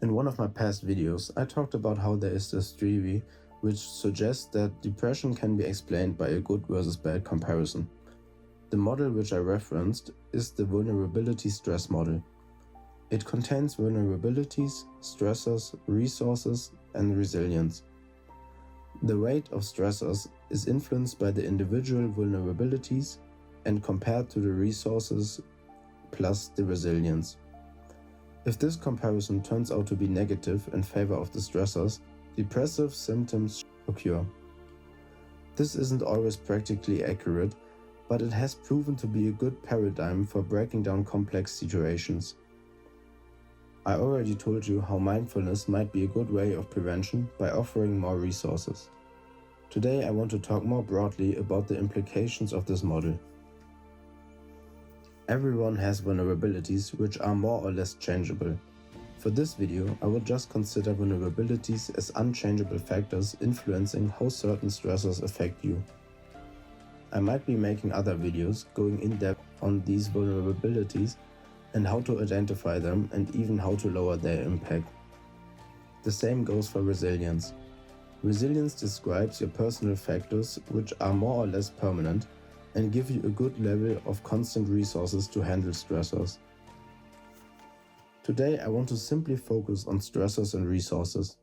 In one of my past videos, I talked about how there is this theory which suggests that depression can be explained by a good versus bad comparison. The model which I referenced is the vulnerability stress model. It contains vulnerabilities, stressors, resources, and resilience. The weight of stressors is influenced by the individual vulnerabilities and compared to the resources plus the resilience. If this comparison turns out to be negative in favor of the stressors, depressive symptoms occur. This isn't always practically accurate, but it has proven to be a good paradigm for breaking down complex situations. I already told you how mindfulness might be a good way of prevention by offering more resources. Today I want to talk more broadly about the implications of this model. Everyone has vulnerabilities which are more or less changeable. For this video, I will just consider vulnerabilities as unchangeable factors influencing how certain stressors affect you. I might be making other videos going in depth on these vulnerabilities and how to identify them and even how to lower their impact. The same goes for resilience. Resilience describes your personal factors which are more or less permanent and give you a good level of constant resources to handle stressors. Today I want to simply focus on stressors and resources.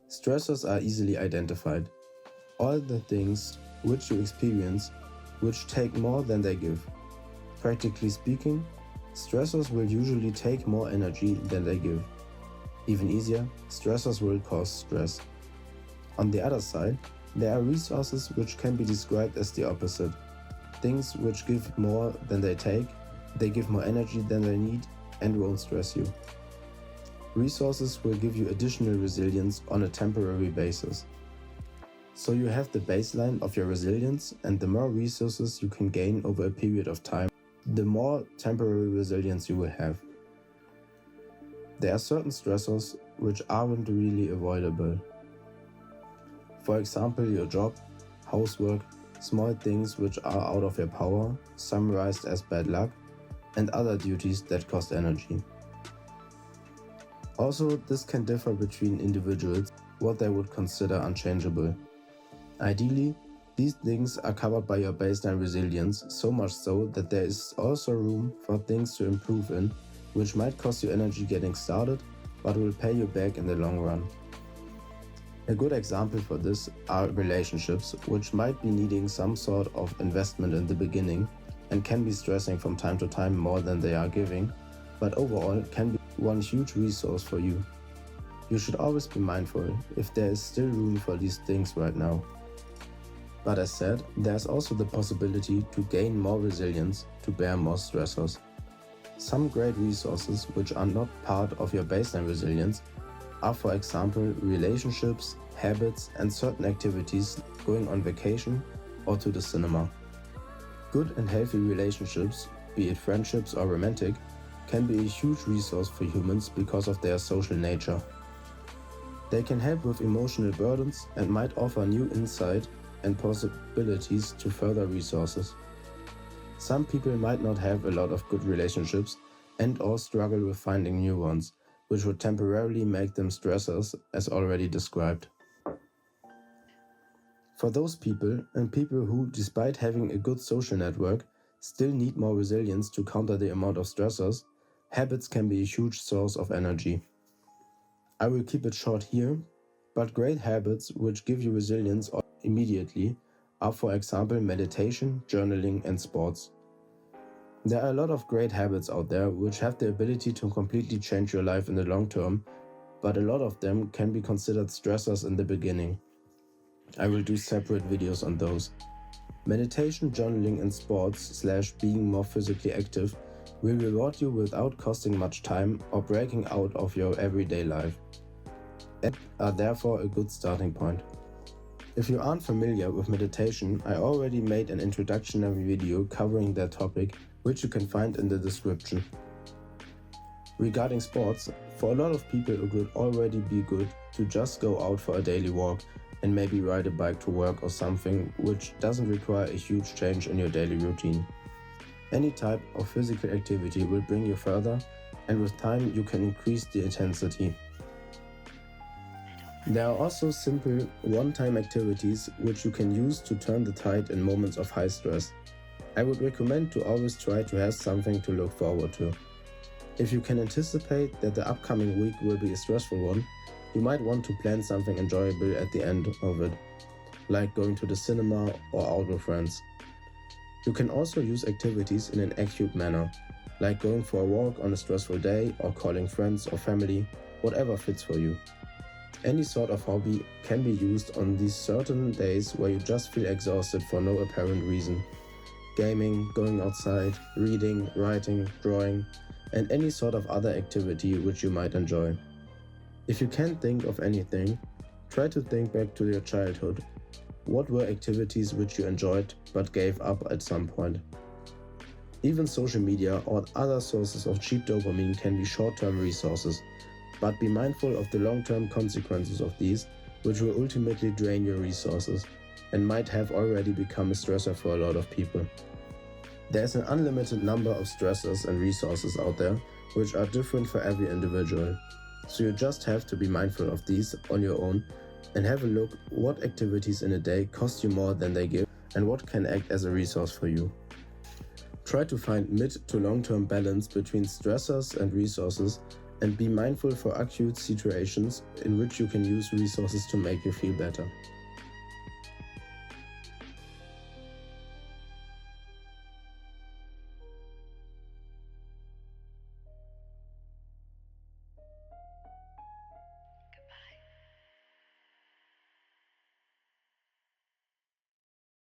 Stressors are easily identified. All the things which you experience which take more than they give. Practically speaking, stressors will usually take more energy than they give. Even easier, stressors will cause stress. On the other side, there are resources which can be described as the opposite. Things which give more than they take, they give more energy than they need and won't stress you. Resources will give you additional resilience on a temporary basis. So you have the baseline of your resilience, and the more resources you can gain over a period of time, the more temporary resilience you will have. There are certain stressors which aren't really avoidable. For example, your job, housework, small things which are out of your power, summarized as bad luck, and other duties that cost energy. Also, this can differ between individuals, what they would consider unchangeable. Ideally, these things are covered by your baseline resilience, so much so that there is also room for things to improve in, which might cost you energy getting started, but will pay you back in the long run. A good example for this are relationships, which might be needing some sort of investment in the beginning and can be stressing from time to time more than they are giving, but overall can be one huge resource for you. You should always be mindful if there is still room for these things right now. But as said, there's also the possibility to gain more resilience to bear more stressors. Some great resources which are not part of your baseline resilience are, for example, relationships, habits, and certain activities, going on vacation or to the cinema. Good and healthy relationships, be it friendships or romantic, can be a huge resource for humans because of their social nature. They can help with emotional burdens and might offer new insight and possibilities to further resources. Some people might not have a lot of good relationships and/or struggle with finding new ones, which would temporarily make them stressors, as already described. For those people and people who, despite having a good social network, still need more resilience to counter the amount of stressors, habits can be a huge source of energy. I will keep it short here, but great habits which give you resilience immediately are, for example, meditation, journaling, and sports. There are a lot of great habits out there which have the ability to completely change your life in the long term, but a lot of them can be considered stressors in the beginning. I will do separate videos on those. Meditation, journaling, and sports/being more physically active will reward you without costing much time or breaking out of your everyday life, and are therefore a good starting point. If you aren't familiar with meditation, I already made an introductory video covering that topic, which you can find in the description. Regarding sports, for a lot of people it would already be good to just go out for a daily walk and maybe ride a bike to work or something which doesn't require a huge change in your daily routine. Any type of physical activity will bring you further, and with time you can increase the intensity. There are also simple one-time activities which you can use to turn the tide in moments of high stress. I would recommend to always try to have something to look forward to. If you can anticipate that the upcoming week will be a stressful one, you might want to plan something enjoyable at the end of it, like going to the cinema or out with friends. You can also use activities in an acute manner, like going for a walk on a stressful day or calling friends or family, whatever fits for you. Any sort of hobby can be used on these certain days where you just feel exhausted for no apparent reason. Gaming, going outside, reading, writing, drawing, and any sort of other activity which you might enjoy. If you can't think of anything, try to think back to your childhood. What were activities which you enjoyed but gave up at some point? Even social media or other sources of cheap dopamine can be short-term resources, but be mindful of the long-term consequences of these, which will ultimately drain your resources and might have already become a stressor for a lot of people. There's an unlimited number of stressors and resources out there, which are different for every individual. So you just have to be mindful of these on your own and have a look what activities in a day cost you more than they give and what can act as a resource for you. Try to find mid to long-term balance between stressors and resources, and be mindful for acute situations in which you can use resources to make you feel better.